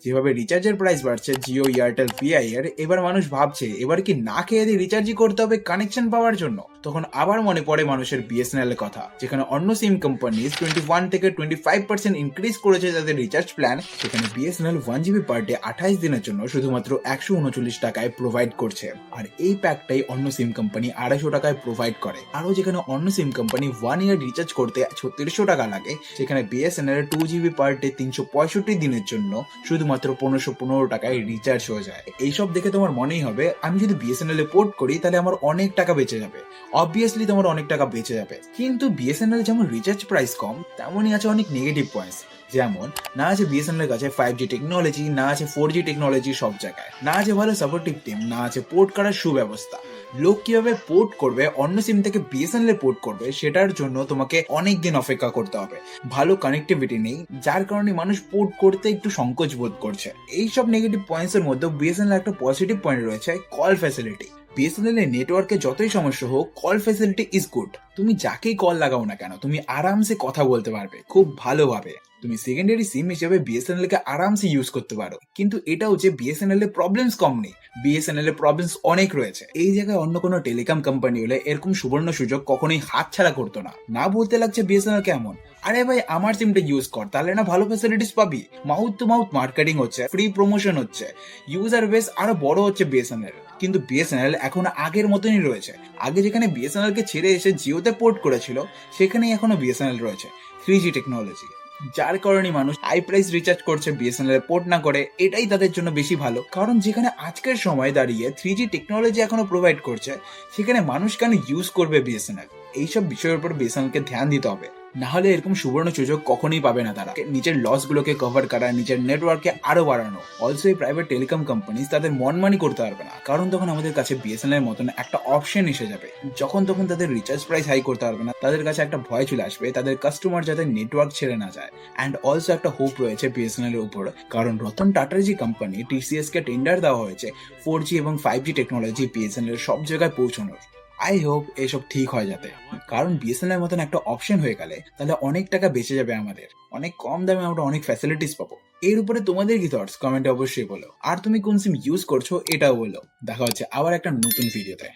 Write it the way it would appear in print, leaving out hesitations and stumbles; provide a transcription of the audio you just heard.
যেভাবে রিচার্জের প্রাইস বাড়ছে জিও, এয়ারটেল, পিআই এর, এবার মানুষ ভাবছে এবার কি না খেয়ে দিয়ে রিচার্জই করতে হবে কানেকশন পাওয়ার জন্য। তখন আবার মনে পড়ে মানুষের বিএসএনএল এর কথা, যেখানে অন্য সিম কোম্পানি 21 থেকে 25% ইনক্রিজ করেছে তাদের রিচার্জ প্ল্যান, সেখানে বিএসএনএল 1 GB পার ডে 28 দিনের জন্য শুধুমাত্র 139 টাকায় প্রোভাইড করছে। আর এই প্যাকটাই অন্য সিম কোম্পানি 250 টাকায় প্রোভাইড করে। আরও যেখানে অন্য সিম কোম্পানি 1 ইয়ার রিচার্জ করতে 3600 টাকা লাগে, সেখানে বিএসএনএল 2 GB পার ডে 365 দিনের জন্য শুধুমাত্র 1515 টাকায় রিচার্জ হয়ে যায়। এইসব দেখে তোমার মনেই হবে আমি যদি বিএসএনএল এ পোর্ট করি তাহলে আমার অনেক টাকা বেঁচে যাবে। অবভিয়াসলি তোমার অনেক টাকা বেঁচে যাবে, কিন্তু বিএসএনএল যেমন রিচার্জ প্রাইস কম, তেমনই আছে অনেক নেগেটিভ পয়েন্টস। যেমন না আছে বিএসএনএল এর কাছে 5G টেকনোলজি, না আছে 4G টেকনোলজি সব জায়গায়, না আছে ভালো সাপোর্টিভ টিম, না আছে পোর্ট করার সুব্যবস্থা। লোক কিভাবে পোর্ট করবে, অন্য সিম থেকে বিএসএনএল এ পোর্ট করবে, সেটার জন্য তোমাকে অনেক দিন অপেক্ষা করতে হবে। ভালো কানেক্টিভিটি নেই, যার কারণে মানুষ পোর্ট করতে একটু সংকোচ বোধ করছে। এইসব নেগেটিভ পয়েন্টস এর মধ্যে বিএসএনএল একটা পজিটিভ পয়েন্ট রয়েছে, কল ফ্যাসিলিটি। বিএসএনএল এর নেটওয়ার্কে যতই সমস্যা হোক, কল ফ্যাসিলিটি ইজ গুড। তুমি যাকেই কল লাগাও না কেন, তুমি আরামসে কথা বলতে পারবে খুব ভালোভাবে। তুমি সেকেন্ডারি সিম হিসেবে বিএসএনএল কে আরামসে ইউজ করতে পারো। কিন্তু এটাও যে বিএসএনএল এর প্রবলেমস কম নেই, বিএসএনএল এর প্রবলেমস অনেক রয়েছে। এই জায়গায় অন্য কোনো টেলিকম কোম্পানি হলে এরকম সুবর্ণ সুযোগ কখনোই হাতছাড়া করতো না। না বলতে লাগছে বিএসএনএল কেমন, আরে ভাই আমার সিমটা ইউজ কর, তাহলে না ভালো ফ্যাসিলিটিস পাবি। মাউথ টু মাউথ মার্কেটিং হচ্ছে, ফ্রি প্রমোশন হচ্ছে, ইউজার বেস আরো বড় হচ্ছে বিএসএনএল। কিন্তু বিএসএনএল এখন আগের মতনই রয়েছে। আগে যেখানে বিএসএনএল কে ছেড়ে এসে জিওতে পোর্ট করেছিল, সেখানেই এখনো বিএসএনএল রয়েছে 3G টেকনোলজি। যার কারণে মানুষ হাই প্রাইস রিচার্জ করছে বিএসএনএল এর পোর্ট না করে। এটাই তাদের জন্য বেশি ভালো, কারণ যেখানে আজকের সময় দাঁড়িয়ে 3G টেকনোলজি এখনো প্রোভাইড করছে, সেখানে মানুষ কেন ইউজ করবে বিএসএনএল? এইসব বিষয়ের উপর বিএসএনএল কে ধ্যান দিতে হবে, না হলে এরকম সুবর্ণ সুযোগ কখনোই পাবে না তারা। নিজের লস গুলোকে কভার করা, নিজের নেটওয়ার্ককে আরো বাড়ানো। অলসো এই প্রাইভেট টেলিকম কোম্পানি তাদের মনমানি করতে পারবে না, কারণ তখন আমাদের কাছে বিএসএনএল এর মতন একটা অপশন এসে যাবে। যখন তখন তাদের রিচার্জ প্রাইস হাই করতে পারবে না, তাদের কাছে একটা ভয় চলে আসবে তাদের কাস্টমার যাতে নেটওয়ার্ক ছেড়ে না যায়। অ্যান্ড অলসো একটা হোপ রয়েছে বিএসএনএল এর উপর, কারণ রতন টাটার যে কোম্পানি টিসিএস কে টেন্ডার দেওয়া হয়েছে 4G এবং 5G টেকনোলজি বিএসএনএল এর সব জায়গায় পৌঁছানোর। আই হোপ এসব ঠিক হয় যাতে, কারণ বিএসএনএল এর মতন একটা অপশন হয়ে গেলে তাহলে অনেক টাকা বেঁচে যাবে আমাদের, অনেক কম দামে আমরা অনেক ফ্যাসিলিটিস পাবো। এর উপরে তোমাদের কি থটস কমেন্টে অবশ্যই বলো, আর তুমি কোন সিম ইউজ করছো এটাও বলো। দেখা হচ্ছে আবার একটা নতুন ভিডিওতে।